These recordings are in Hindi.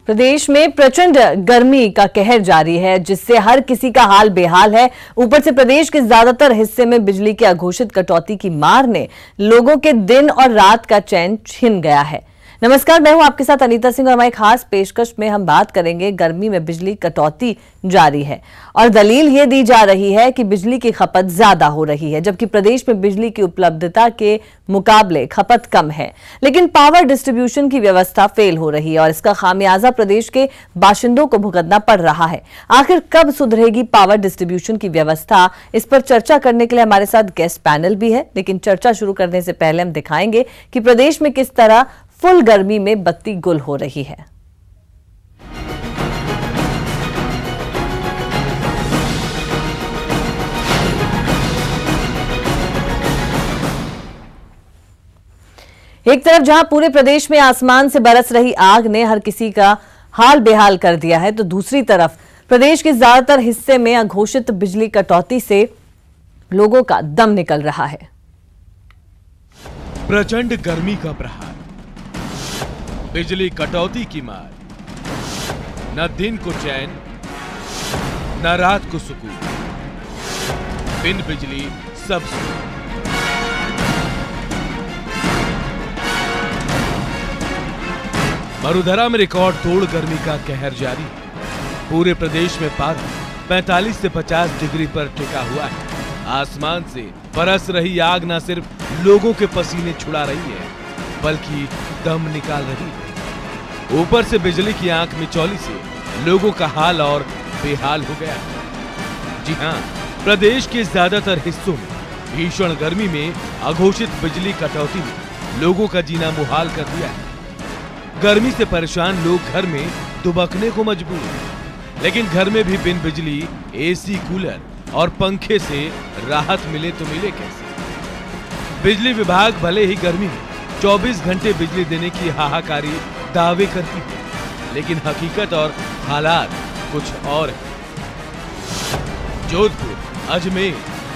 प्रदेश में प्रचंड गर्मी का कहर जारी है, जिससे हर किसी का हाल बेहाल है। ऊपर से प्रदेश के ज्यादातर हिस्से में बिजली की अघोषित कटौती की मार ने लोगों के दिन और रात का चैन छीन गया है। नमस्कार, मैं हूं आपके साथ अनीता सिंह और हमारी खास पेशकश में हम बात करेंगे गर्मी में बिजली कटौती जारी है और दलील ये दी जा रही है कि बिजली की खपत ज्यादा हो रही है, जबकि प्रदेश में बिजली की उपलब्धता के मुकाबले खपत कम है। लेकिन पावर डिस्ट्रीब्यूशन की व्यवस्था फेल हो रही है और इसका खामियाजा प्रदेश के बाशिंदों को भुगतना पड़ रहा है। आखिर कब सुधरेगी पावर डिस्ट्रीब्यूशन की व्यवस्था, इस पर चर्चा करने के लिए हमारे साथ गेस्ट पैनल भी है। लेकिन चर्चा शुरू करने से पहले हम दिखाएंगे कि प्रदेश में किस तरह फुल गर्मी में बत्ती गुल हो रही है। एक तरफ जहां पूरे प्रदेश में आसमान से बरस रही आग ने हर किसी का हाल बेहाल कर दिया है, तो दूसरी तरफ प्रदेश के ज्यादातर हिस्से में अघोषित बिजली कटौती से लोगों का दम निकल रहा है। प्रचंड गर्मी का प्रहार, बिजली कटौती की मार, न दिन को चैन न रात को सुकून, बिन बिजली सब सुकून। वडोदरा में रिकॉर्ड तोड़ गर्मी का कहर जारी है। पूरे प्रदेश में पारा 45 से 50 डिग्री पर टिका हुआ है। आसमान से बरस रही आग न सिर्फ लोगों के पसीने छुड़ा रही है, बल्कि दम निकाल रही है। ऊपर से बिजली की आंख मिचौली से लोगों का हाल और बेहाल हो गया है। जी हां, प्रदेश के ज्यादातर हिस्सों में भीषण गर्मी में अघोषित बिजली कटौती ने लोगों का जीना मुहाल कर दिया है। गर्मी से परेशान लोग घर में दुबकने को मजबूर हैं, लेकिन घर में भी बिन बिजली एसी, कूलर और पंखे से राहत मिले तो मिले कैसे। बिजली विभाग भले ही गर्मी में 24 घंटे बिजली देने की हाहाकारी दावे करती है, लेकिन हकीकत और हालात कुछ और है। जोधपुर, अजमेर,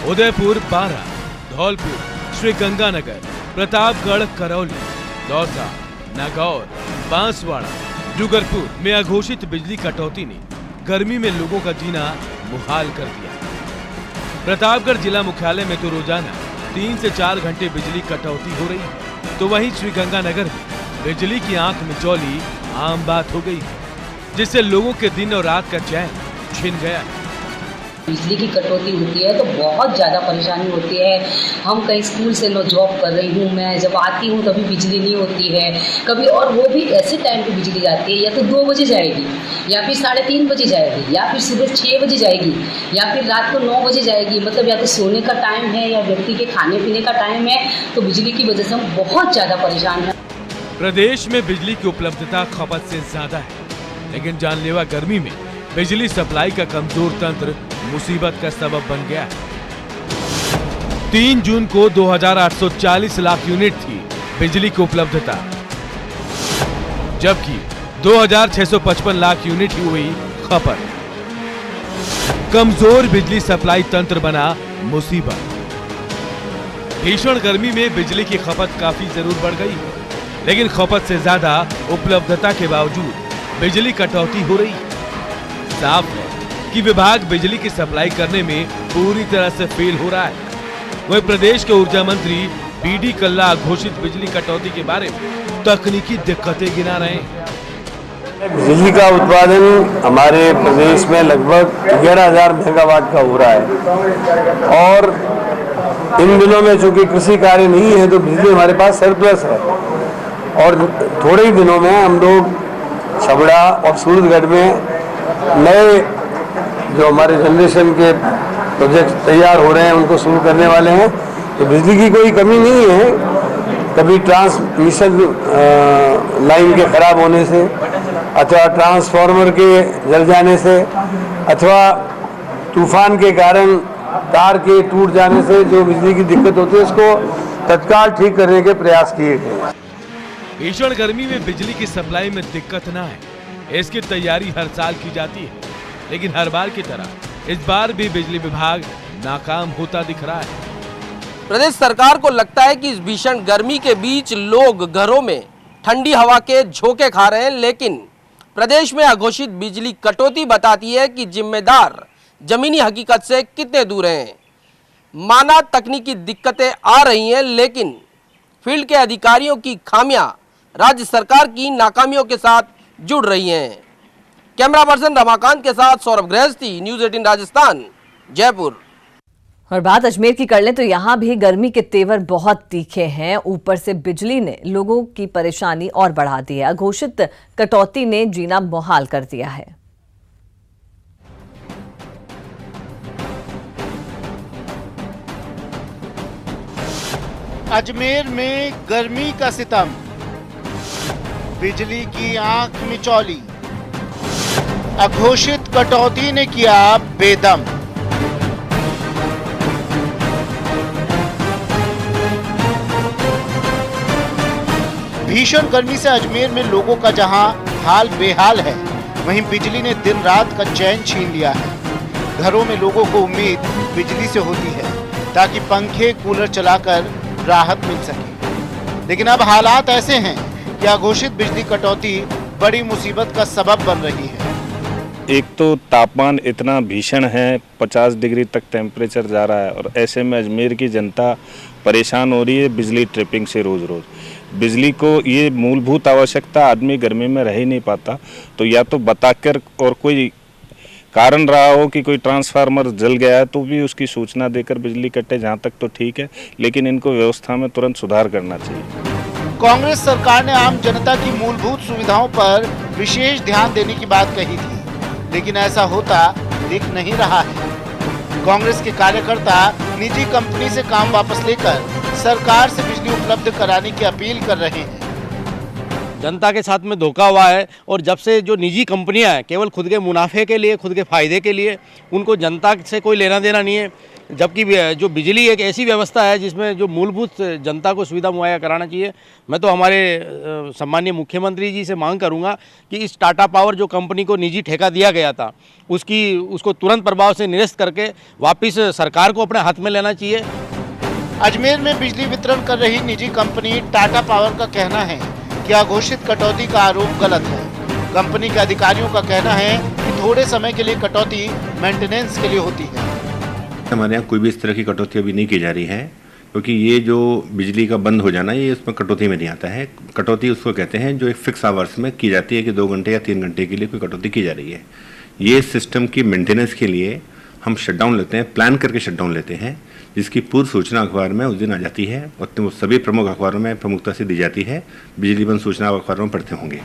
उदयपुर, बारा, धौलपुर, श्रीगंगानगर, प्रतापगढ़, करौली, दौसा, नागौर, बांसवाड़ा, डूंगरपुर में अघोषित बिजली कटौती ने गर्मी में लोगों का जीना मुहाल कर दिया। प्रतापगढ़ जिला मुख्यालय में तो रोजाना 3 से 4 घंटे बिजली कटौती हो रही है, तो वहीं श्रीगंगानगर में बिजली की आंख मिचौली आम बात हो गई, जिससे लोगों के दिन और रात का चैन छिन गया है। बिजली की कटौती होती है तो बहुत ज़्यादा परेशानी होती है। हम कहीं स्कूल से लो जॉब कर रही हूँ, मैं जब आती हूँ तभी बिजली नहीं होती है कभी, और वो भी ऐसे टाइम पे बिजली जाती है, या तो 2 बजे जाएगी, या फिर 3:30 बजे जाएगी, या फिर सुबह 6 बजे जाएगी, या फिर रात को 9 बजे जाएगी। मतलब या तो सोने का टाइम है या व्यक्ति के खाने पीने का टाइम है, तो बिजली की वजह से हम बहुत ज़्यादा परेशान हैं। प्रदेश में बिजली की उपलब्धता खपत से ज्यादा है, लेकिन जानलेवा गर्मी में बिजली सप्लाई का कमजोर तंत्र मुसीबत का सबब बन गया है। 3 जून को 2840 लाख यूनिट थी बिजली की उपलब्धता, जबकि 2655 लाख यूनिट ही हुई खपत। कमजोर बिजली सप्लाई तंत्र बना मुसीबत। भीषण गर्मी में बिजली की खपत काफी जरूर बढ़ गई है, लेकिन खपत से ज्यादा उपलब्धता के बावजूद बिजली कटौती हो रही है। साफ है कि विभाग बिजली की सप्लाई करने में पूरी तरह से फेल हो रहा है। वही प्रदेश के ऊर्जा मंत्री बीडी कल्ला घोषित बिजली कटौती के बारे में तकनीकी दिक्कतें गिना रहे हैं। बिजली का उत्पादन हमारे प्रदेश में लगभग 11,000 मेगावाट का हो रहा है, और इन दिनों में चूंकि कृषि कार्य नहीं है तो बिजली हमारे पास सरप्लस है। और थोड़े ही दिनों में हम लोग छबड़ा और सूरजगढ़ में नए जो हमारे जनरेशन के प्रोजेक्ट तैयार हो रहे हैं उनको शुरू करने वाले हैं। तो बिजली की कोई कमी नहीं है। कभी ट्रांसमिशन लाइन के खराब होने से, अथवा ट्रांसफार्मर के जल जाने से, अथवा तूफान के कारण तार के टूट जाने से जो बिजली की दिक्कत होती है उसको तत्काल ठीक करने के प्रयास किए गए। भीषण गर्मी में बिजली की सप्लाई में दिक्कत न आए, इसकी तैयारी हर साल की जाती है, लेकिन हर बार की तरह इस बार भी बिजली विभाग नाकाम होता दिख रहा है। प्रदेश सरकार को लगता है कि इस भीषण गर्मी के बीच लोग घरों में ठंडी हवा के झोंके खा रहे हैं, लेकिन प्रदेश में अघोषित बिजली कटौती बताती है कि जिम्मेदार जमीनी हकीकत से कितने दूर हैं। माना तकनीकी दिक्कतें आ रही हैं, लेकिन फील्ड के अधिकारियों की खामियां राज्य सरकार की नाकामियों के साथ जुड़ रही हैं। कैमरा पर्सन रमाकांत के साथ सौरभ गृहस्थी, न्यूज़ 18 राजस्थान, जयपुर। और बात अजमेर की कर लें तो यहाँ भी गर्मी के तेवर बहुत तीखे हैं। ऊपर से बिजली ने लोगों की परेशानी और बढ़ा दी है। अघोषित कटौती ने जीना मुहाल कर दिया है। अजमेर में गर्मी का सितम, बिजली की आंख मिचौली, अघोषित कटौती ने किया बेदम। भीषण गर्मी से अजमेर में लोगों का जहां हाल बेहाल है, वहीं बिजली ने दिन रात का चैन छीन लिया है। घरों में लोगों को उम्मीद बिजली से होती है ताकि पंखे कूलर चलाकर राहत मिल सके, लेकिन अब हालात ऐसे हैं कि अघोषित बिजली कटौती बड़ी मुसीबत का सबब बन रही है। एक तो तापमान इतना भीषण है, 50 डिग्री तक टेम्परेचर जा रहा है और ऐसे में अजमेर की जनता परेशान हो रही है बिजली ट्रिपिंग से। रोज़ रोज़ बिजली को ये मूलभूत आवश्यकता, आदमी गर्मी में रह ही नहीं पाता, तो या तो बताकर और कोई कारण रहा हो कि कोई ट्रांसफार्मर जल गया है तो भी उसकी सूचना देकर बिजली कटे, जहाँ तक तो ठीक है, लेकिन इनको व्यवस्था में तुरंत सुधार करना चाहिए। कांग्रेस सरकार ने आम जनता की मूलभूत सुविधाओं पर विशेष ध्यान देने की बात कही थी, लेकिन ऐसा होता दिख नहीं रहा है। कांग्रेस के कार्यकर्ता निजी कंपनी से काम वापस लेकर सरकार से बिजली उपलब्ध कराने की अपील कर रहे हैं। जनता के साथ में धोखा हुआ है और जब से जो निजी कंपनियां हैं केवल खुद के मुनाफे के लिए, खुद के फायदे के लिए, उनको जनता से कोई लेना देना नहीं है। जबकि जो बिजली एक ऐसी व्यवस्था है जिसमें जो मूलभूत जनता को सुविधा मुहैया कराना चाहिए। मैं तो हमारे सम्माननीय मुख्यमंत्री जी से मांग करूंगा कि इस टाटा पावर जो कंपनी को निजी ठेका दिया गया था उसको तुरंत प्रभाव से निरस्त करके वापस सरकार को अपने हाथ में लेना चाहिए। अजमेर में बिजली वितरण कर रही निजी कंपनी टाटा पावर का कहना है कि अघोषित कटौती का आरोप गलत है। कंपनी के अधिकारियों का कहना है कि थोड़े समय के लिए कटौती मेंटेनेंस के लिए होती है। हमारे यहाँ कोई भी इस तरह की कटौती अभी नहीं की जा रही है, क्योंकि ये जो बिजली का बंद हो जाना ये उसमें कटौती में नहीं आता है। कटौती उसको कहते हैं जो एक फिक्स आवर्स में की जाती है कि 2 घंटे या 3 घंटे के लिए कोई कटौती की जा रही है। ये सिस्टम की मेंटेनेंस के लिए हम शटडाउन लेते हैं, प्लान करके शटडाउन लेते हैं, जिसकी पूर्व सूचना अखबार में उस दिन आ जाती है और वो सभी प्रमुख अखबारों में प्रमुखता से दी जाती है। बिजली बंद सूचना अखबारों में पढ़ते होंगे।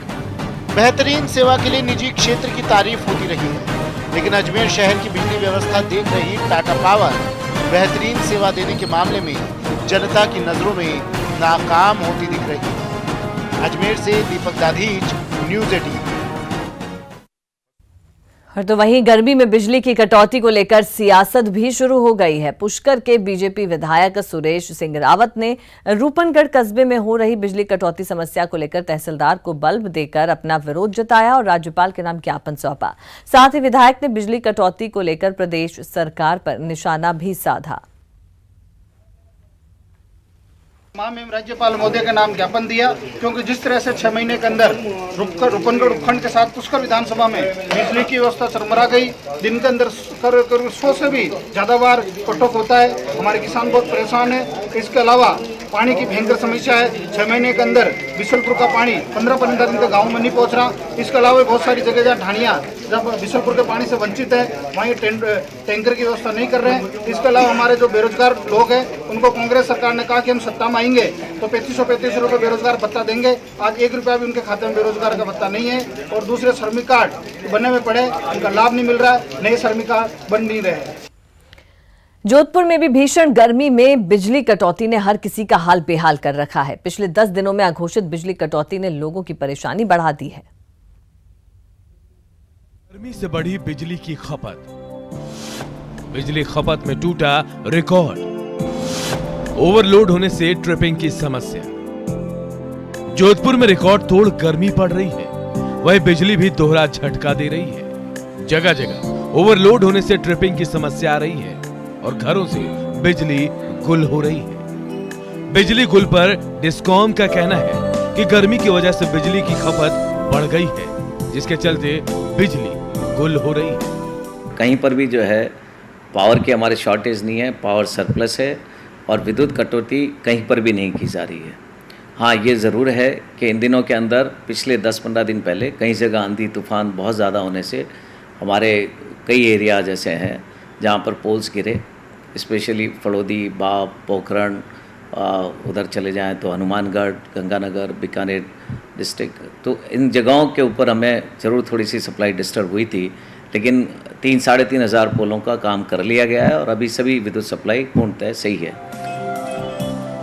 बेहतरीन सेवा के लिए निजी क्षेत्र की तारीफ होती रही है, लेकिन अजमेर शहर की बिजली व्यवस्था देख रही टाटा पावर बेहतरीन सेवा देने के मामले में जनता की नजरों में नाकाम होती दिख रही है। अजमेर से दीपक दाधीच, न्यूज़ 18। और तो वहीं गर्मी में बिजली की कटौती को लेकर सियासत भी शुरू हो गई है। पुष्कर के बीजेपी विधायक सुरेश सिंह रावत ने रूपनगढ़ कस्बे में हो रही बिजली कटौती समस्या को लेकर तहसीलदार को बल्ब देकर अपना विरोध जताया और राज्यपाल के नाम ज्ञापन सौंपा। साथ ही विधायक ने बिजली कटौती को लेकर प्रदेश सरकार पर निशाना भी साधा। माननीय राज्यपाल महोदय के नाम ज्ञापन दिया, क्योंकि जिस तरह से 6 महीने के अंदर रूपनगढ़ उपखंड के साथ पुष्कर विधानसभा में बिजली की व्यवस्था चरमरा गई। दिन के अंदर 100 से भी ज़्यादा बार कटऑफ होता है। हमारे किसान बहुत परेशान है। इसके अलावा पानी की भयंकर समस्या है। 6 महीने के अंदर बिशलपुर का पानी 15-15 दिन तक गाँव में नहीं पहुँच रहा। इसके अलावा बहुत सारी जगह जहाँ ढाणियाँ जब बिशलपुर के पानी से वंचित है वहीं टैंकर की व्यवस्था नहीं कर रहे हैं। इसके अलावा हमारे जो बेरोजगार लोग हैं उनको कांग्रेस सरकार ने कहा कि हम सत्ता में आएंगे तो 3535 रुपये बेरोजगार भत्ता देंगे। आज 1 रुपया भी उनके खाते में बेरोजगार का भत्ता नहीं है। और दूसरे श्रमिक कार्ड बनने में पड़े, उनका लाभ नहीं मिल रहा है, नए श्रमिक कार्ड बन नहीं रहे। जोधपुर में भी भीषण गर्मी में बिजली कटौती ने हर किसी का हाल बेहाल कर रखा है। पिछले 10 दिनों में अघोषित बिजली कटौती ने लोगों की परेशानी बढ़ा दी है। गर्मी से बढ़ी बिजली की खपत, बिजली खपत में टूटा रिकॉर्ड, ओवरलोड होने से ट्रिपिंग की समस्या। जोधपुर में रिकॉर्ड तोड़ गर्मी पड़ रही है, वही बिजली भी दोहरा झटका दे रही है। जगह जगह ओवरलोड होने से ट्रिपिंग की समस्या आ रही है और घरों से बिजली गुल हो रही है। बिजली गुल पर डिस्कॉम का कहना है कि गर्मी की वजह से बिजली की खपत बढ़ गई है। जिसके चलते बिजली गुल हो रही है। कहीं पर भी जो है पावर की हमारे शॉर्टेज नहीं है, पावर सरप्लस है और विद्युत कटौती कहीं पर भी नहीं की जा रही है। हाँ, ये ज़रूर है कि इन दिनों के अंदर पिछले 10-15 दिन पहले कई जगह आंधी तूफान बहुत ज़्यादा होने से हमारे कई एरिया जैसे हैं जहाँ पर पोल्स गिरे, स्पेशली फड़ौदी, बाप, पोखरण, उधर चले जाएं तो हनुमानगढ़, गंगानगर, बीकानेर डिस्ट्रिक्ट, तो इन जगहों के ऊपर हमें ज़रूर थोड़ी सी सप्लाई डिस्टर्ब हुई थी, लेकिन 3-3.5 हज़ार पोलों का काम कर लिया गया है और अभी सभी विद्युत सप्लाई पूर्णतः सही है।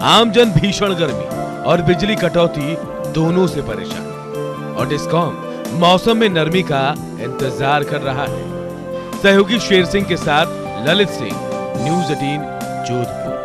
आमजन भीषण गर्मी और बिजली कटौती दोनों से परेशान और डिस्कॉम मौसम में नरमी का इंतजार कर रहा है। सहयोगी शेर सिंह के साथ ललित सिंह, न्यूज़ 18 जोधपुर।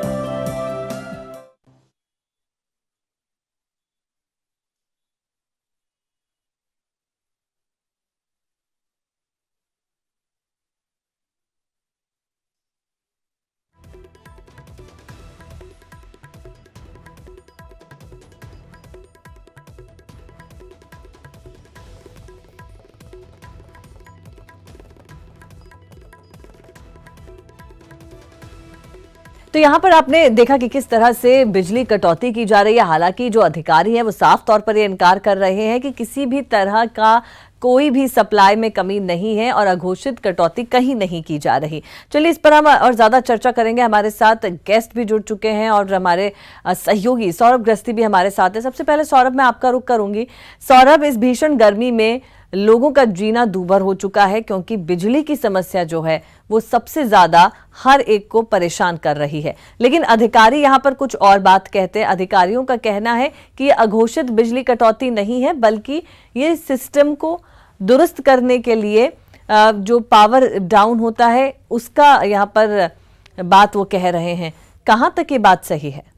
तो यहाँ पर आपने देखा कि किस तरह से बिजली कटौती की जा रही है। हालांकि जो अधिकारी हैं वो साफ तौर पर ये इनकार कर रहे हैं कि किसी भी तरह का कोई भी सप्लाई में कमी नहीं है और अघोषित कटौती कहीं नहीं की जा रही। चलिए इस पर हम और ज्यादा चर्चा करेंगे। हमारे साथ गेस्ट भी जुड़ चुके हैं और हमारे सहयोगी सौरभ ग्रस्ती भी हमारे साथ है। सबसे पहले सौरभ, मैं आपका रुख करूंगी। सौरभ, इस भीषण गर्मी में लोगों का जीना दूभर हो चुका है क्योंकि बिजली की समस्या जो है वो सबसे ज्यादा हर एक को परेशान कर रही है, लेकिन अधिकारी यहां पर कुछ और बात कहते हैं। अधिकारियों का कहना है कि ये अघोषित बिजली कटौती नहीं है, बल्कि ये सिस्टम को दुरुस्त करने के लिए जो पावर डाउन होता है उसका यहां पर बात वो कह रहे हैं। कहां तक ये बात सही है?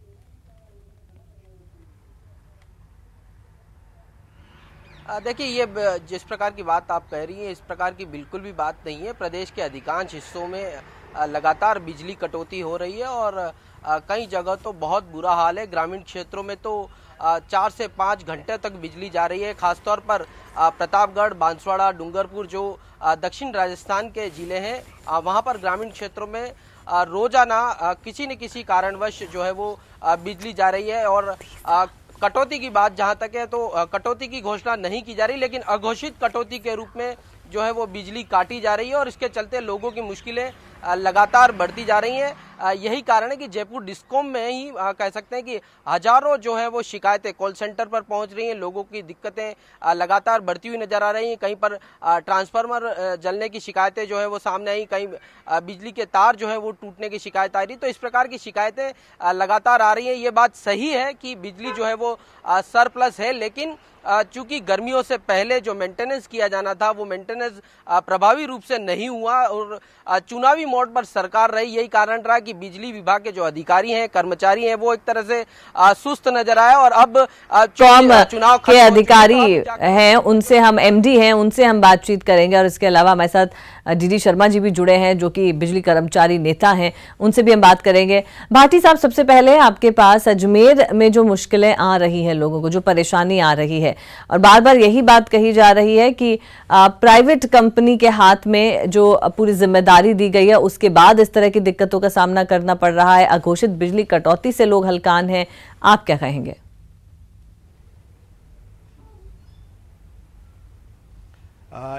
देखिए, ये जिस प्रकार की बात आप कह रही हैं इस प्रकार की बिल्कुल भी बात नहीं है। प्रदेश के अधिकांश हिस्सों में लगातार बिजली कटौती हो रही है और कई जगह तो बहुत बुरा हाल है। ग्रामीण क्षेत्रों में तो 4 से 5 घंटे तक बिजली जा रही है। खासतौर पर प्रतापगढ़, बांसवाड़ा, डूंगरपुर जो दक्षिण राजस्थान के ज़िले हैं वहाँ पर ग्रामीण क्षेत्रों में रोजाना किसी न किसी कारणवश जो है वो बिजली जा रही है। और कटौती की बात जहां तक है तो कटौती की घोषणा नहीं की जा रही, लेकिन अघोषित कटौती के रूप में जो है वो बिजली काटी जा रही है और इसके चलते लोगों की मुश्किलें लगातार बढ़ती जा रही हैं। यही कारण है कि जयपुर डिस्कॉम में ही कह सकते हैं कि हजारों जो है वो शिकायतें कॉल सेंटर पर पहुंच रही हैं। लोगों की दिक्कतें लगातार बढ़ती हुई नजर आ रही हैं। कहीं पर ट्रांसफार्मर जलने की शिकायतें जो है वो सामने आई, कहीं बिजली के तार जो है वो टूटने की शिकायत आ रही। तो इस प्रकार की शिकायतें लगातार आ रही हैं। ये बात सही है कि बिजली जो है वो सरप्लस है, लेकिन चूंकि गर्मियों से पहले जो मेंटेनेंस किया जाना था वो मेंटेनेंस प्रभावी रूप से नहीं हुआ और चुनावी मोड पर सरकार रही। यही कारण रहा कि बिजली विभाग के जो अधिकारी हैं, कर्मचारी हैं, वो एक तरह से सुस्त नजर आए। और अब चुनाव के अधिकारी हैं, उनसे हम एमडी हैं, उनसे हम बातचीत करेंगे। और इसके अलावा हमारे साथ डीडी शर्मा जी भी जुड़े हैं जो कि बिजली कर्मचारी नेता हैं, उनसे भी हम बात करेंगे। भाटी साहब, सबसे पहले आपके पास अजमेर में जो मुश्किलें आ रही हैं, लोगों को जो परेशानी आ रही है और बार बार यही बात कही जा रही है कि प्राइवेट कंपनी के हाथ में जो पूरी जिम्मेदारी दी गई है उसके बाद इस तरह की दिक्कतों का सामना करना पड़ रहा है। अघोषित बिजली कटौती से लोग हलकान हैं, आप क्या कहेंगे?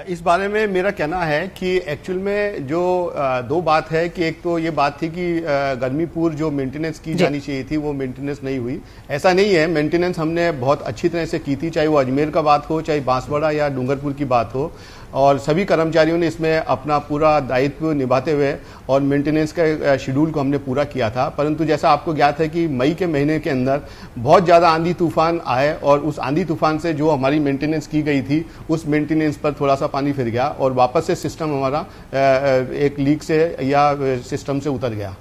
इस बारे में मेरा कहना है कि एक्चुअल में जो दो बात है कि एक तो ये बात थी कि गर्मीपुर जो मेंटेनेंस की जानी चाहिए थी वो मेंटेनेंस नहीं हुई। ऐसा नहीं है, मेंटेनेंस हमने बहुत अच्छी तरह से की थी, चाहे वो अजमेर का बात हो, चाहे बांसवाड़ा या डूंगरपुर की बात हो, और सभी कर्मचारियों ने इसमें अपना पूरा दायित्व निभाते हुए और मेंटेनेंस का शेड्यूल को हमने पूरा किया था। परंतु जैसा आपको ज्ञात है कि मई के महीने के अंदर बहुत ज़्यादा आंधी तूफान आए और उस आंधी तूफान से जो हमारी मेंटेनेंस की गई थी उस मेंटेनेंस पर थोड़ा सा पानी फिर गया और वापस से सिस्टम हमारा एक लीक से या सिस्टम से उतर गया।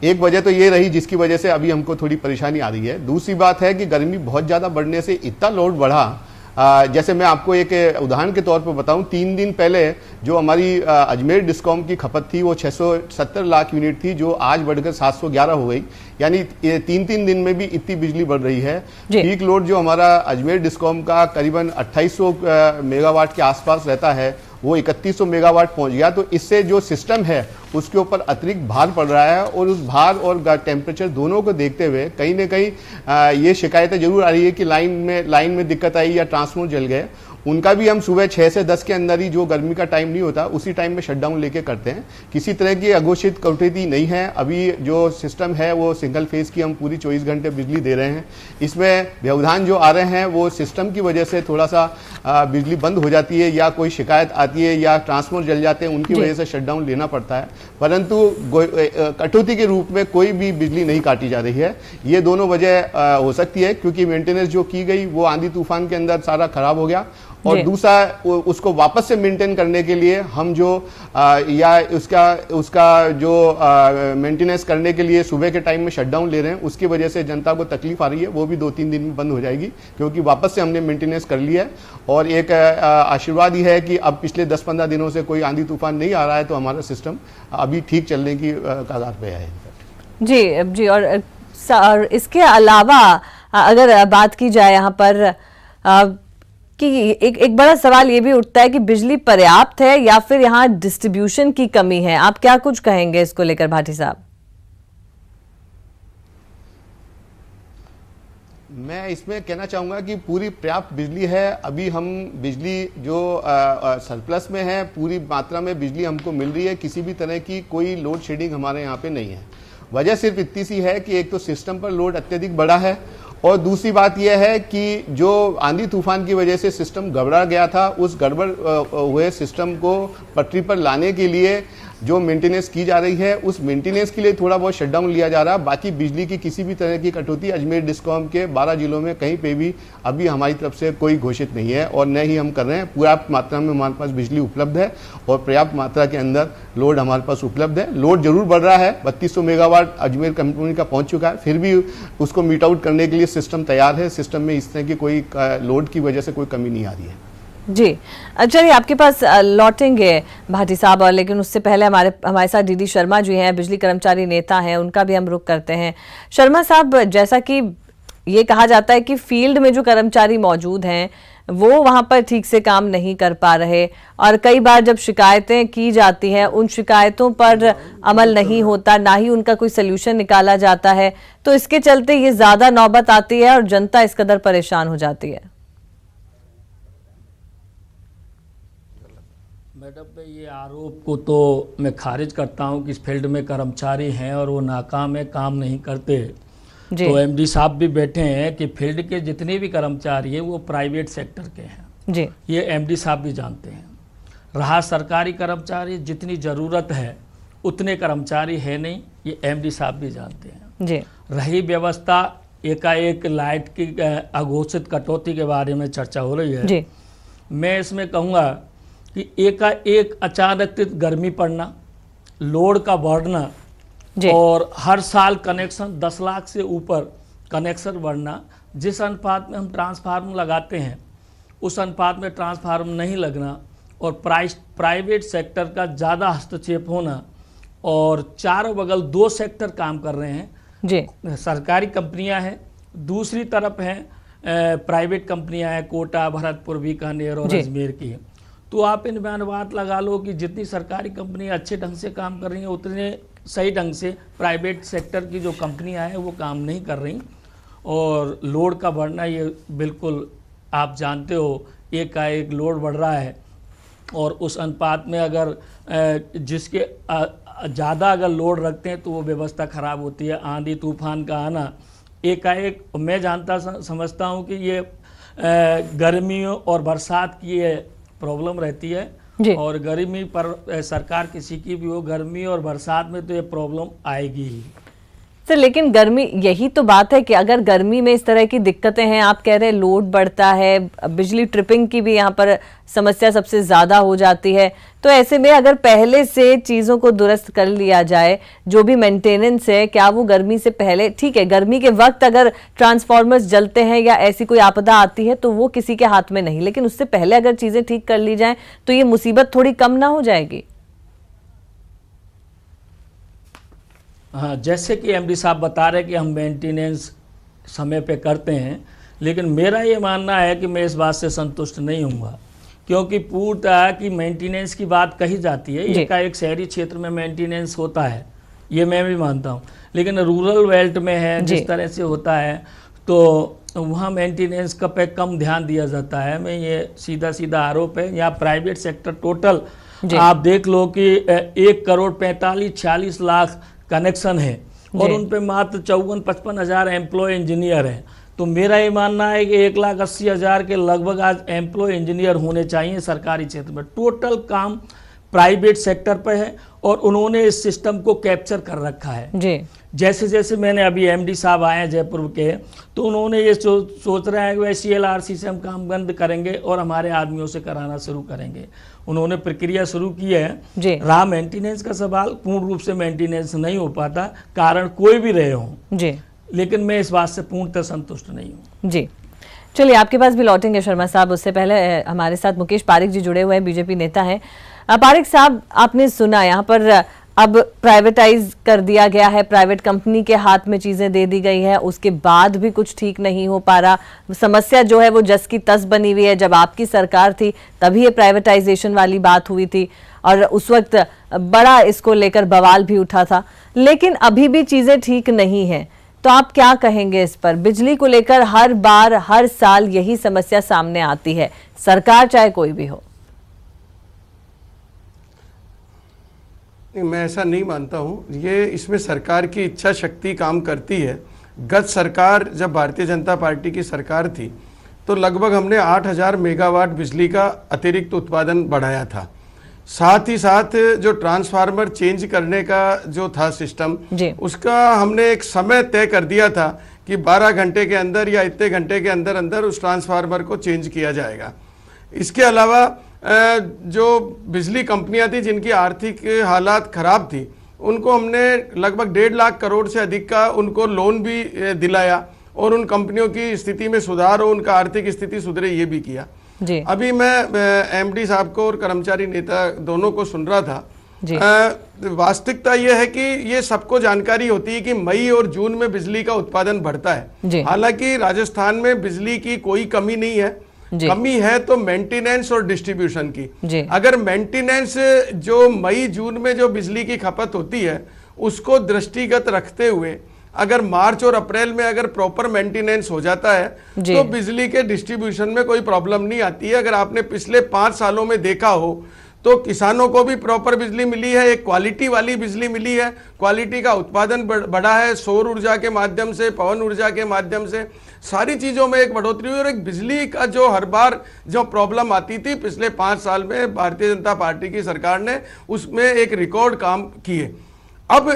एक वजह तो ये रही जिसकी वजह से अभी हमको थोड़ी परेशानी आ रही है। दूसरी बात है कि गर्मी बहुत ज़्यादा बढ़ने से इतना लोड बढ़ा जैसे मैं आपको एक उदाहरण के तौर पर बताऊं, 3 दिन पहले जो हमारी अजमेर डिस्कॉम की खपत थी वो 670 लाख यूनिट थी, जो आज बढ़कर 711 हो गई। यानी 3 दिन में भी इतनी बिजली बढ़ रही है। पीक लोड जो हमारा अजमेर डिस्कॉम का करीबन 2800 मेगावाट के आसपास रहता है, वो 3100 मेगावाट पहुंच गया। तो इससे जो सिस्टम है उसके ऊपर अतिरिक्त भार पड़ रहा है, और उस भार और टेम्परेचर दोनों को देखते हुए कहीं ना कहीं ये शिकायतें जरूर आ रही है कि लाइन में दिक्कत आई या ट्रांसफार्मर जल गए। उनका भी हम सुबह 6 से 10 के अंदर ही, जो गर्मी का टाइम नहीं होता उसी टाइम में शटडाउन लेके करते हैं। किसी तरह की अघोषित कटौती नहीं है। अभी जो सिस्टम है वो सिंगल फेज की हम पूरी 24 घंटे बिजली दे रहे हैं। इसमें व्यवधान जो आ रहे हैं वो सिस्टम की वजह से थोड़ा सा बिजली बंद हो जाती है, या कोई शिकायत आती है, या ट्रांसफार्मर जल जाते हैं, उनकी वजह से शटडाउन लेना पड़ता है। परंतु कटौती के रूप में कोई भी बिजली नहीं काटी जा रही है। ये दोनों वजह हो सकती है, क्योंकि मेंटेनेंस जो की गई वो आंधी तूफान के अंदर सारा खराब हो गया, और दूसरा उसको वापस से मेंटेन करने के लिए हम जो या उसका जो मेंटेनेंस करने के लिए सुबह के टाइम में शटडाउन ले रहे हैं, उसकी वजह से जनता को तकलीफ आ रही है। वो भी 2-3 दिन में बंद हो जाएगी, क्योंकि वापस से हमने मेंटेनेंस कर लिया है। और एक आशीर्वाद ही है कि अब पिछले 10-15 दिनों से कोई आंधी तूफान नहीं आ रहा है, तो हमारा सिस्टम अभी ठीक चलने की कगार पे है। जी। और इसके अलावा अगर बात की जाए यहाँ पर कि एक बड़ा सवाल ये भी उठता है कि बिजली पर्याप्त है या फिर यहाँ डिस्ट्रीब्यूशन की कमी है। आप क्या कुछ कहेंगे इसको लेकर भाटी साहब? मैं इसमें कहना चाहूँगा कि पूरी पर्याप्त बिजली है। अभी हम बिजली जो सरप्लस में है, पूरी मात्रा में बिजली हमको मिल रही है। किसी भी तरह की कोई लोड शेडिंग हमारे यहाँ पे नहीं है। वजह सिर्फ इतनी सी है कि एक तो सिस्टम पर लोड अत्यधिक बड़ा है, और दूसरी बात यह है कि जो आंधी तूफान की वजह से सिस्टम गड़बड़ा गया था, उस गड़बड़ हुए सिस्टम को पटरी पर लाने के लिए जो मेंटेनेंस की जा रही है, उस मेंटेनेंस के लिए थोड़ा बहुत शटडाउन लिया जा रहा है। बाकी बिजली की किसी भी तरह की कटौती अजमेर डिस्कॉम के 12 जिलों में कहीं पे भी अभी हमारी तरफ से कोई घोषित नहीं है, और न ही हम कर रहे हैं। पर्याप्त मात्रा में हमारे पास बिजली उपलब्ध है, और पर्याप्त मात्रा के अंदर लोड हमारे पास उपलब्ध है। लोड जरूर बढ़ रहा है, 3200 मेगावाट अजमेर कंपनी का पहुंच चुका है, फिर भी उसको मीट आउट करने के लिए सिस्टम तैयार है। सिस्टम में इस तरह की कोई लोड की वजह से कोई कमी नहीं आ रही है। जी, चलिए आपके पास लौटेंगे भाटी साहब, और लेकिन उससे पहले हमारे साथ डीडी शर्मा जी हैं, बिजली कर्मचारी नेता हैं, उनका भी हम रुख करते हैं। शर्मा साहब, जैसा कि ये कहा जाता है कि फील्ड में जो कर्मचारी मौजूद हैं वो वहां पर ठीक से काम नहीं कर पा रहे, और कई बार जब शिकायतें की जाती हैं उन शिकायतों पर अमल नहीं होता, ना ही उनका कोई सल्यूशन निकाला जाता है। तो इसके चलते ये ज्यादा नौबत आती है और जनता इस कदर परेशान हो जाती है। मैडम, ये आरोप को तो मैं खारिज करता हूं कि इस फील्ड में कर्मचारी हैं और वो नाकाम है, काम नहीं करते। तो एमडी साहब भी बैठे हैं कि फील्ड के जितने भी कर्मचारी हैं वो प्राइवेट सेक्टर के हैं जी, ये एमडी साहब भी जानते हैं। रहा सरकारी कर्मचारी, जितनी ज़रूरत है उतने कर्मचारी है नहीं, ये एमडी साहब भी जानते हैं जी। रही व्यवस्था, एकाएक लाइट की अघोषित कटौती के बारे में चर्चा हो रही है जी। मैं इसमें कहूँगा कि एकाएक अचानक गर्मी पड़ना, लोड का बढ़ना और हर साल कनेक्शन 10 लाख से ऊपर कनेक्शन बढ़ना, जिस अनुपात में हम ट्रांसफार्मर लगाते हैं उस अनुपात में ट्रांसफार्मर नहीं लगना, और प्राइवेट सेक्टर का ज़्यादा हस्तक्षेप होना, और चारों बगल 2 सेक्टर काम कर रहे हैं जी। सरकारी कंपनियां हैं, दूसरी तरफ हैं प्राइवेट कंपनियां हैं, कोटा, भरतपुर, बीकानेर और अजमेर की। तो आप इन अनुपात लगा लो कि जितनी सरकारी कंपनी अच्छे ढंग से काम कर रही हैं उतने सही ढंग से प्राइवेट सेक्टर की जो कंपनियां हैं वो काम नहीं कर रही, और लोड का बढ़ना ये बिल्कुल आप जानते हो, एकाएक लोड बढ़ रहा है, और उस अनुपात में अगर जिसके ज़्यादा अगर लोड रखते हैं तो वो व्यवस्था ख़राब होती है। आंधी तूफान का आना एकाएक, मैं समझता हूँ कि ये गर्मियों और बरसात की ये प्रॉब्लम रहती है, और गर्मी पर सरकार किसी की भी हो, गर्मी और बरसात में तो ये प्रॉब्लम आएगी ही। सर लेकिन गर्मी, यही तो बात है कि अगर गर्मी में इस तरह की दिक्कतें हैं, आप कह रहे हैं लोड बढ़ता है, बिजली ट्रिपिंग की भी यहाँ पर समस्या सबसे ज़्यादा हो जाती है, तो ऐसे में अगर पहले से चीज़ों को दुरुस्त कर लिया जाए, जो भी मेंटेनेंस है, क्या वो गर्मी से पहले, ठीक है गर्मी के वक्त अगर ट्रांसफार्मर्स जलते हैं या ऐसी कोई आपदा आती है तो वो किसी के हाथ में नहीं, लेकिन उससे पहले अगर चीज़ें ठीक कर ली जाएं तो ये मुसीबत थोड़ी कम ना हो जाएगी? हाँ, जैसे कि एमडी साहब बता रहे कि हम मेंटेनेंस समय पे करते हैं, लेकिन मेरा ये मानना है कि मैं इस बात से संतुष्ट नहीं हूँगा, क्योंकि पूर्णतः की मेंटेनेंस की बात कही जाती है, एक शहरी क्षेत्र में मेंटेनेंस होता है, ये मैं भी मानता हूँ, लेकिन रूरल बेल्ट में है जिस तरह से होता है तो वहाँ मेंटेनेंस का पे कम ध्यान दिया जाता है। मैं ये सीधा आरोप है। यहाँ प्राइवेट सेक्टर टोटल आप देख लो कि 1,45,46 लाख कनेक्शन है और उन पे मात्र 54-55 हज़ार एम्प्लॉय इंजीनियर हैं। तो मेरा ये मानना है कि 1,80,000 के लगभग आज एम्प्लॉय इंजीनियर होने चाहिए सरकारी क्षेत्र में। टोटल काम प्राइवेट सेक्टर पे है और उन्होंने इस सिस्टम को कैप्चर कर रखा है जी। जैसे जैसे मैंने अभी एमडी साहब आए हैं जयपुर के, तो उन्होंने ये सोच रहे हैं कि CLRC से हम काम बंद करेंगे और हमारे आदमियों से कराना शुरू करेंगे। उन्होंने प्रक्रिया शुरू की है। रहा मेंटेनेंस का सवाल, पूर्ण रूप से मेंटेनेंस नहीं हो पाता, कारण कोई भी रहे हों जी, लेकिन मैं इस बात से पूर्णतः संतुष्ट नहीं हूँ जी। चलिए आपके पास भी लौटेंगे शर्मा साहब, उससे पहले हमारे साथ मुकेश पारिक जी जुड़े हुए हैं, बीजेपी नेता हैं। पारिक साहब, आपने सुना यहाँ पर अब प्राइवेटाइज कर दिया गया है, प्राइवेट कंपनी के हाथ में चीजें दे दी गई है, उसके बाद भी कुछ ठीक नहीं हो पा रहा। समस्या जो है वो जस की तस बनी हुई है। जब आपकी सरकार थी तभी ये प्राइवेटाइजेशन वाली बात हुई थी और उस वक्त बड़ा इसको लेकर बवाल भी उठा था, लेकिन अभी भी चीजें ठीक नहीं है। तो आप क्या कहेंगे इस पर? बिजली को लेकर हर बार हर साल यही समस्या सामने आती है, सरकार चाहे कोई भी हो। मैं ऐसा नहीं मानता हूँ। ये इसमें सरकार की इच्छा शक्ति काम करती है। गत सरकार जब भारतीय जनता पार्टी की सरकार थी तो लगभग हमने 8,000 मेगावाट बिजली का अतिरिक्त उत्पादन बढ़ाया था। साथ ही साथ जो ट्रांसफार्मर चेंज करने का जो था सिस्टम, उसका हमने एक समय तय कर दिया था कि 12 घंटे के अंदर या इतने घंटे के अंदर अंदर उस ट्रांसफार्मर को चेंज किया जाएगा। इसके अलावा जो बिजली कंपनियां थी जिनकी आर्थिक हालात खराब थी, उनको हमने लगभग 1.5 लाख करोड़ से अधिक का उनको लोन भी दिलाया और उन कंपनियों की स्थिति में सुधार हो, उनका आर्थिक स्थिति सुधरे, ये भी किया जी। अभी मैं एमडी साहब को और कर्मचारी नेता दोनों को सुन रहा था। वास्तविकता यह है कि ये सबको जानकारी होती है कि मई और जून में बिजली का उत्पादन बढ़ता है। हालांकि राजस्थान में बिजली की कोई कमी नहीं है, कमी है तो मेंटेनेंस और डिस्ट्रीब्यूशन की। अगर मेंटेनेंस जो मई जून में जो बिजली की खपत होती है उसको दृष्टिगत रखते हुए अगर मार्च और अप्रैल में अगर प्रॉपर मेंटेनेंस हो जाता है तो बिजली के डिस्ट्रीब्यूशन में कोई प्रॉब्लम नहीं आती है। अगर आपने पिछले 5 सालों में देखा हो तो किसानों को भी प्रॉपर बिजली मिली है, एक क्वालिटी वाली बिजली मिली है, क्वालिटी का उत्पादन बढ़ा है, सौर ऊर्जा के माध्यम से, पवन ऊर्जा के माध्यम से, सारी चीज़ों में एक बढ़ोतरी हुई। और एक बिजली का जो हर बार जो प्रॉब्लम आती थी पिछले 5 साल में भारतीय जनता पार्टी की सरकार ने उसमें एक रिकॉर्ड काम किए। अब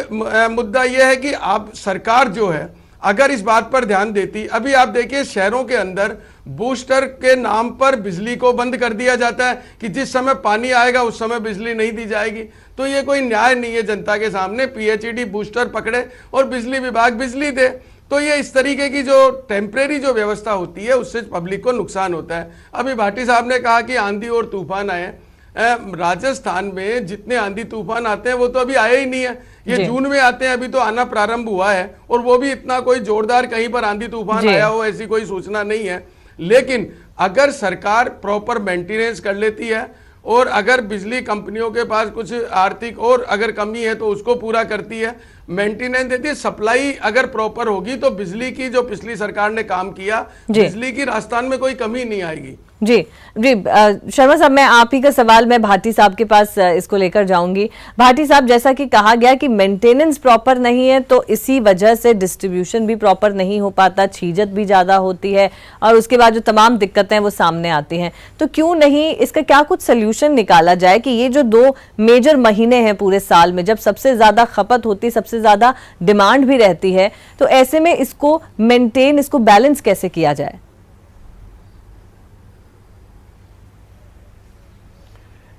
मुद्दा यह है कि अब सरकार जो है अगर इस बात पर ध्यान देती, अभी आप देखिए शहरों के अंदर बूस्टर के नाम पर बिजली को बंद कर दिया जाता है कि जिस समय पानी आएगा उस समय बिजली नहीं दी जाएगी। तो ये कोई न्याय नहीं है जनता के सामने। PHED बूस्टर पकड़े और बिजली विभाग बिजली दे, तो ये इस तरीके की जो टेम्परेरी जो व्यवस्था होती है उससे पब्लिक को नुकसान होता है। अभी भाटी साहब ने कहा कि आंधी और तूफान आए। राजस्थान में जितने आंधी तूफान आते हैं वो तो अभी आए ही नहीं है, ये जून में आते हैं, अभी तो आना प्रारंभ हुआ है और वो भी इतना कोई जोरदार कहीं पर आंधी तूफान आया हो ऐसी कोई सूचना नहीं है। लेकिन अगर सरकार प्रॉपर मेंटेनेंस कर लेती है और अगर बिजली कंपनियों के पास कुछ आर्थिक और अगर कमी है तो उसको पूरा करती है, मेंटेनेंस देती है, सप्लाई अगर प्रॉपर होगी तो बिजली की जो पिछली सरकार ने काम किया, बिजली की राजस्थान में कोई कमी नहीं आएगी। जी जी शर्मा साहब, मैं आप ही का सवाल मैं भाटी साहब के पास इसको लेकर जाऊंगी। भाटी साहब, जैसा कि कहा गया कि मेंटेनेंस प्रॉपर नहीं है तो इसी वजह से डिस्ट्रीब्यूशन भी प्रॉपर नहीं हो पाता, छीजत भी ज़्यादा होती है और उसके बाद जो तमाम दिक्कतें वो सामने आती हैं। तो क्यों नहीं इसका क्या कुछ सोल्यूशन निकाला जाए कि ये जो 2 मेजर महीने हैं पूरे साल में जब सबसे ज़्यादा खपत होती है, सबसे सबसे ज्यादा डिमांड भी रहती है, तो ऐसे में इसको मेंटेन, इसको बैलेंस कैसे किया जाए?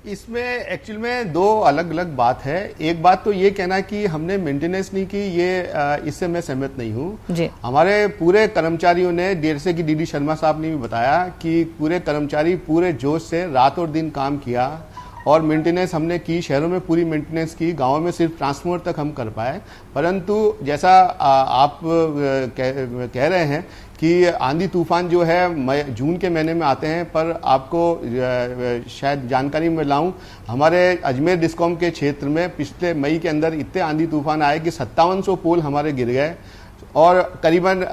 इसमें एक्चुअल में दो अलग अलग बात है। एक बात तो ये कहना कि हमने मेंटेनेंस नहीं की, ये इससे मैं सहमत नहीं हूँ। हमारे पूरे कर्मचारियों ने, जैसे कि डीडी शर्मा साहब ने भी बताया कि पूरे कर्मचारी पूरे जोश से रात और दिन काम किया और मेंटेनेंस हमने की, शहरों में पूरी मेंटेनेंस की, गाँव में सिर्फ ट्रांसफार्मर तक हम कर पाए। परंतु जैसा आप कह रहे हैं कि आंधी तूफान जो है जून के महीने में आते हैं, पर आपको शायद जानकारी में लाऊं, हमारे अजमेर डिस्कॉम के क्षेत्र में पिछले मई के अंदर इतने आंधी तूफान आए कि 5700 पोल हमारे गिर गए और करीबन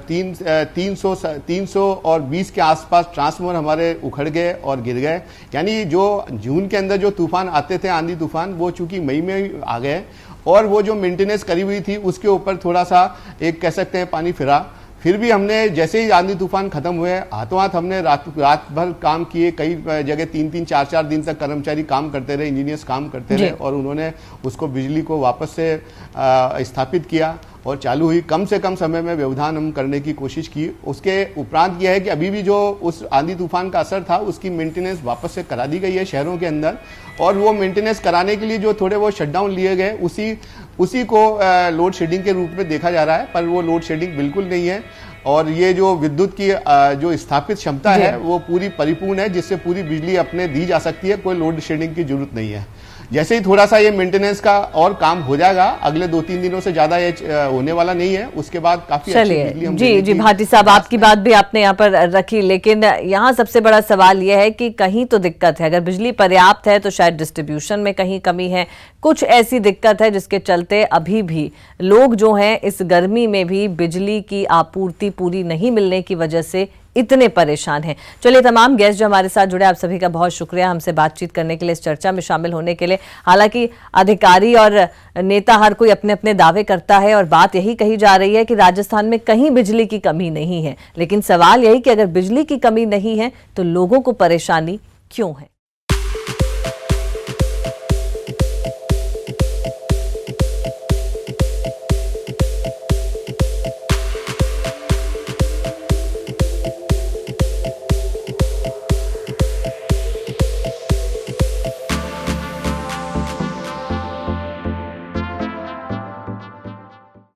320 के आसपास ट्रांसफार्मर हमारे उखड़ गए और गिर गए। यानी जो जून के अंदर जो तूफान आते थे, आंधी तूफान, वो चूंकि मई में आ गए और वो जो मेंटेनेंस करी हुई थी उसके ऊपर थोड़ा सा एक कह सकते हैं पानी फिरा। फिर भी हमने जैसे ही आंधी तूफान खत्म हुए, हाथों हाथ हमने रात भर काम किए। कई जगह 3-3, 4-4 दिन तक कर्मचारी काम करते रहे, इंजीनियर्स काम करते रहे और उन्होंने उसको बिजली को वापस से स्थापित किया और चालू हुई। कम से कम समय में व्यवधान हम करने की कोशिश की। उसके उपरांत यह है कि अभी भी जो उस आंधी तूफान का असर था उसकी मेंटेनेंस वापस से करा दी गई है शहरों के अंदर, और वो मेंटेनेंस कराने के लिए जो थोड़े वो शटडाउन लिए गए उसी को लोड शेडिंग के रूप में देखा जा रहा है, पर वो लोड शेडिंग बिल्कुल नहीं है। और ये जो विद्युत की जो स्थापित क्षमता है वो पूरी परिपूर्ण है, जिससे पूरी बिजली अपने दी जा सकती है, कोई लोड शेडिंग की जरूरत नहीं है। जैसे ही थोड़ा सा ये मेंटेनेंस का और काम हो जाएगा, अगले 2-3 दिनों से ज्यादा ये होने वाला नहीं है, उसके बाद काफी अच्छी बिजली हम जी भाटी साहब, आपकी बात भी आपने यहाँ पर रखी, लेकिन यहाँ सबसे बड़ा सवाल यह है कि कहीं तो दिक्कत है। अगर बिजली पर्याप्त है तो शायद डिस्ट्रीब्यूशन में कहीं कमी है, कुछ ऐसी दिक्कत है जिसके चलते अभी भी लोग जो हैं इस गर्मी में भी बिजली की आपूर्ति पूरी नहीं मिलने की वजह से इतने परेशान हैं। चलिए, तमाम गेस्ट जो हमारे साथ जुड़े, आप सभी का बहुत शुक्रिया हमसे बातचीत करने के लिए, इस चर्चा में शामिल होने के लिए। हालांकि अधिकारी और नेता हर कोई अपने अपने दावे करता है और बात यही कही जा रही है कि राजस्थान में कहीं बिजली की कमी नहीं है, लेकिन सवाल यही कि अगर बिजली की कमी नहीं है तो लोगों को परेशानी क्यों है।